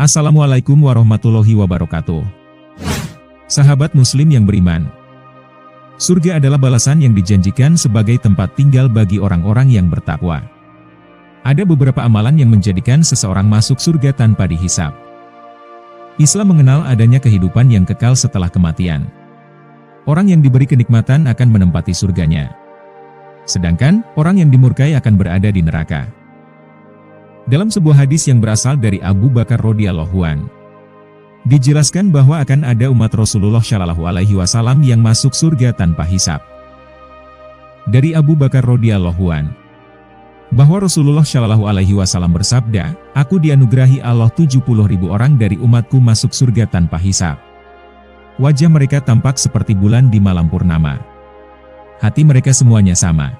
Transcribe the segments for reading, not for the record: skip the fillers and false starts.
Assalamualaikum warahmatullahi wabarakatuh. Sahabat muslim yang beriman, surga adalah balasan yang dijanjikan sebagai tempat tinggal bagi orang-orang yang bertakwa. Ada beberapa amalan yang menjadikan seseorang masuk surga tanpa dihisab. Islam mengenal adanya kehidupan yang kekal setelah kematian. Orang yang diberi kenikmatan akan menempati surganya. Sedangkan, orang yang dimurkai akan berada di neraka. Dalam sebuah hadis yang berasal dari Abu Bakar radhiyallahu anhu, dijelaskan bahwa akan ada umat Rasulullah Shallallahu Alaihi Wasallam yang masuk surga tanpa hisab. Dari Abu Bakar radhiyallahu anhu, bahwa Rasulullah Shallallahu Alaihi Wasallam bersabda, "Aku dianugerahi Allah 70.000 orang dari umatku masuk surga tanpa hisab. Wajah mereka tampak seperti bulan di malam purnama. Hati mereka semuanya sama.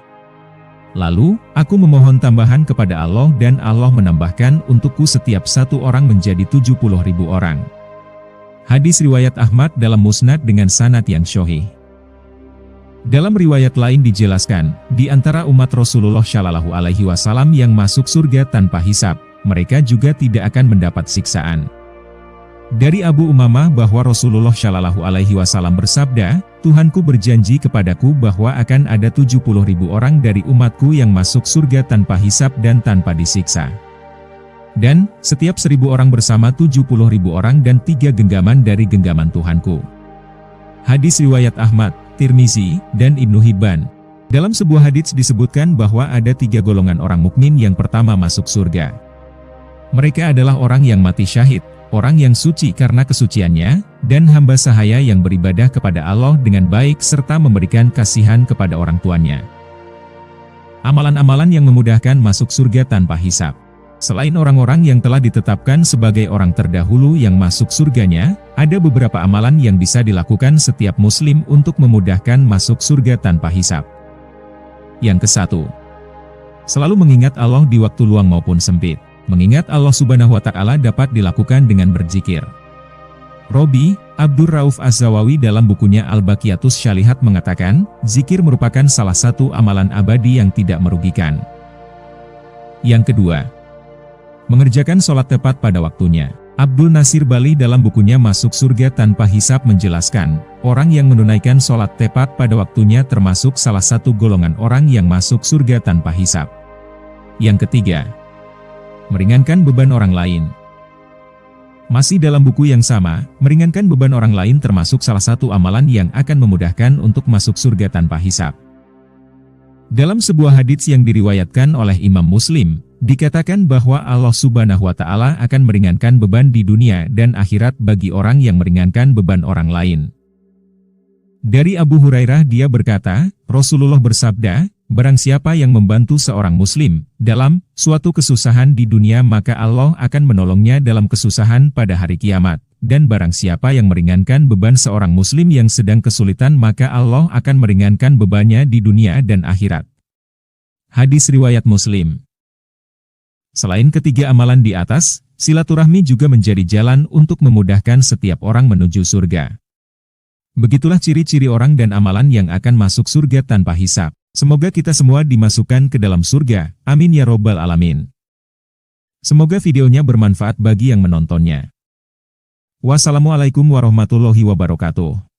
Lalu, aku memohon tambahan kepada Allah dan Allah menambahkan untukku setiap satu orang menjadi 70.000 orang." Hadis riwayat Ahmad dalam Musnad dengan sanad yang sahih. Dalam riwayat lain dijelaskan, di antara umat Rasulullah Shallallahu Alaihi Wasallam yang masuk surga tanpa hisab, mereka juga tidak akan mendapat siksaan. Dari Abu Umamah bahwa Rasulullah Shallallahu Alaihi Wasallam bersabda, "Tuhanku berjanji kepadaku bahwa akan ada 70.000 orang dari umatku yang masuk surga tanpa hisab dan tanpa disiksa. Dan, setiap 1.000 orang bersama 70.000 orang dan 3 genggaman dari genggaman Tuhanku." Hadis riwayat Ahmad, Tirmizi, dan Ibnu Hibban. Dalam sebuah hadis disebutkan bahwa ada 3 golongan orang mukmin yang pertama masuk surga. Mereka adalah orang yang mati syahid, orang yang suci karena kesuciannya, dan hamba sahaya yang beribadah kepada Allah dengan baik serta memberikan kasihan kepada orang tuanya. Amalan-amalan yang memudahkan masuk surga tanpa hisab. Selain orang-orang yang telah ditetapkan sebagai orang terdahulu yang masuk surganya, ada beberapa amalan yang bisa dilakukan setiap muslim untuk memudahkan masuk surga tanpa hisab. Yang ke-1, selalu mengingat Allah di waktu luang maupun sempit. Mengingat Allah Subhanahu wa Ta'ala dapat dilakukan dengan berzikir. Robi Abdur Rauf Az-Zawawi dalam bukunya Al-Baqiyatus Syalihat mengatakan, zikir merupakan salah satu amalan abadi yang tidak merugikan. Yang kedua, mengerjakan sholat tepat pada waktunya. Abdul Nasir Bali dalam bukunya Masuk Surga Tanpa Hisab menjelaskan, orang yang menunaikan sholat tepat pada waktunya termasuk salah satu golongan orang yang masuk surga tanpa hisab. Yang ketiga, meringankan beban orang lain. Masih dalam buku yang sama, meringankan beban orang lain termasuk salah satu amalan yang akan memudahkan untuk masuk surga tanpa hisab. Dalam sebuah hadits yang diriwayatkan oleh Imam Muslim, dikatakan bahwa Allah Subhanahu wa Ta'ala akan meringankan beban di dunia dan akhirat bagi orang yang meringankan beban orang lain. Dari Abu Hurairah dia berkata, Rasulullah bersabda, "Barang siapa yang membantu seorang muslim dalam suatu kesusahan di dunia maka Allah akan menolongnya dalam kesusahan pada hari kiamat. Dan barang siapa yang meringankan beban seorang muslim yang sedang kesulitan maka Allah akan meringankan bebannya di dunia dan akhirat." Hadis riwayat Muslim. Selain ketiga amalan di atas, silaturahmi juga menjadi jalan untuk memudahkan setiap orang menuju surga. Begitulah ciri-ciri orang dan amalan yang akan masuk surga tanpa hisab. Semoga kita semua dimasukkan ke dalam surga, amin ya robbal alamin. Semoga videonya bermanfaat bagi yang menontonnya. Wassalamualaikum warahmatullahi wabarakatuh.